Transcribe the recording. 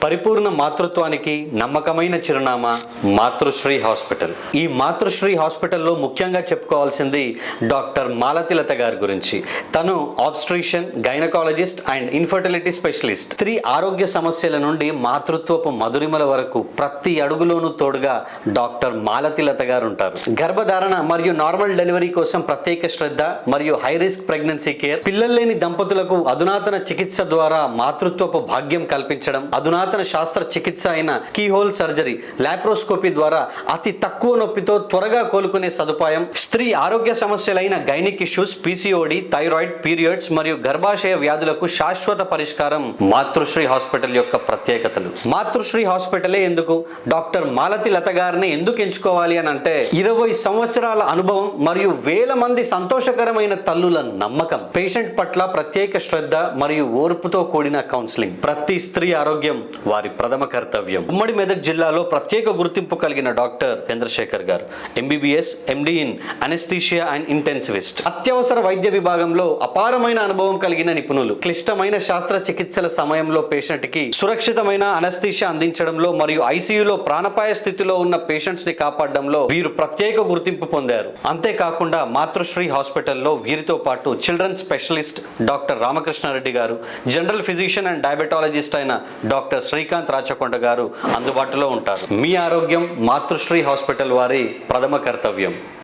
పరిపూర్ణ మాతృత్వానికి నమ్మకమైన చిరునామా మాతృశ్రీ హాస్పిటల్. ఈ మాతృశ్రీ హాస్పిటల్లో ముఖ్యంగా చెప్పుకోవాల్సింది డాక్టర్ మాలతిలత గారి గురించి. తను obstetrician, gynaecologist and infertility specialist. స్త్రీ ఆరోగ్య సమస్యల నుండి మాతృత్వపు మధురిమల వరకు ప్రతి అడుగులోనూ తోడుగా డాక్టర్ మాలతిలత గారు ఉంటారు. గర్భధారణ మరియు నార్మల్ డెలివరీ కోసం ప్రత్యేక శ్రద్ధ మరియు హై రిస్క్ ప్రెగ్నెన్సీ కేర్, పిల్లలు లేని దంపతులకు అధునాతన చికిత్స ద్వారా మాతృత్వపు భాగ్యం కల్పించడం, అధునాతన శాస్త్ర చికిత్స అయిన కీహోల్ సర్జరీ, లాప్రోస్కోపీ ద్వారా అతి తక్కువ నొప్పితో త్వరగా కోలుకునే సదుపాయం, స్త్రీ ఆరోగ్య సమస్యలైన gynaec issues, PCOD, thyroid, periods మరియు గర్భాశయ వ్యాధులకు శాశ్వత పరిష్కారం మాతృశ్రీ హాస్పిటల్ యొక్క ప్రత్యేకతలు. మాతృశ్రీ హాస్పిటలే ఎందుకు, డాక్టర్ మాలతిలత గారిని ఎందుకు ఎంచుకోవాలి అని అంటే 20 సంవత్సరాల అనుభవం మరియు వేల మంది సంతోషకరమైన తల్లుల నమ్మకం, పేషెంట్ పట్ల ప్రత్యేక శ్రద్ధ మరియు ఓర్పుతో కూడిన కౌన్సిలింగ్. ప్రతి స్త్రీ ఆరోగ్యం వారి ప్రథమ కర్తవ్యం. ఉమ్మడి మెదక్ జిల్లాలో ప్రత్యేక గుర్తింపు కలిగిన డాక్టర్ చంద్రశేఖర్ గారు MBBS, MD in anaesthesia and intensivist. అత్యవసర వైద్య విభాగంలో అపారమైన అనుభవం కలిగిన నిపుణులు. క్లిష్టమైన శాస్త్ర చికిత్సల సమయంలో పేషెంట్ కి సురక్షితమైన అనెస్థీషియా అందించడంలో మరియు ఐసీయూలో ప్రాణాపాయ స్థితిలో ఉన్న పేషెంట్స్ ని కాపాడడంలో వీరు ప్రత్యేక గుర్తింపు పొందారు. అంతేకాకుండా మాతృశ్రీ హాస్పిటల్లో వీరితో పాటు చిల్డ్రన్ స్పెషలిస్ట్ డాక్టర్ రామకృష్ణారెడ్డి గారు, జనరల్ ఫిజిషియన్ అండ్ డయాబెటాలజిస్ట్ అయిన డాక్టర్ శ్రీకాంత్ రాచకొండ గారు అందుబాటులో ఉంటారు. మీ ఆరోగ్యం మాతృశ్రీ హాస్పిటల్ వారి ప్రథమ కర్తవ్యం.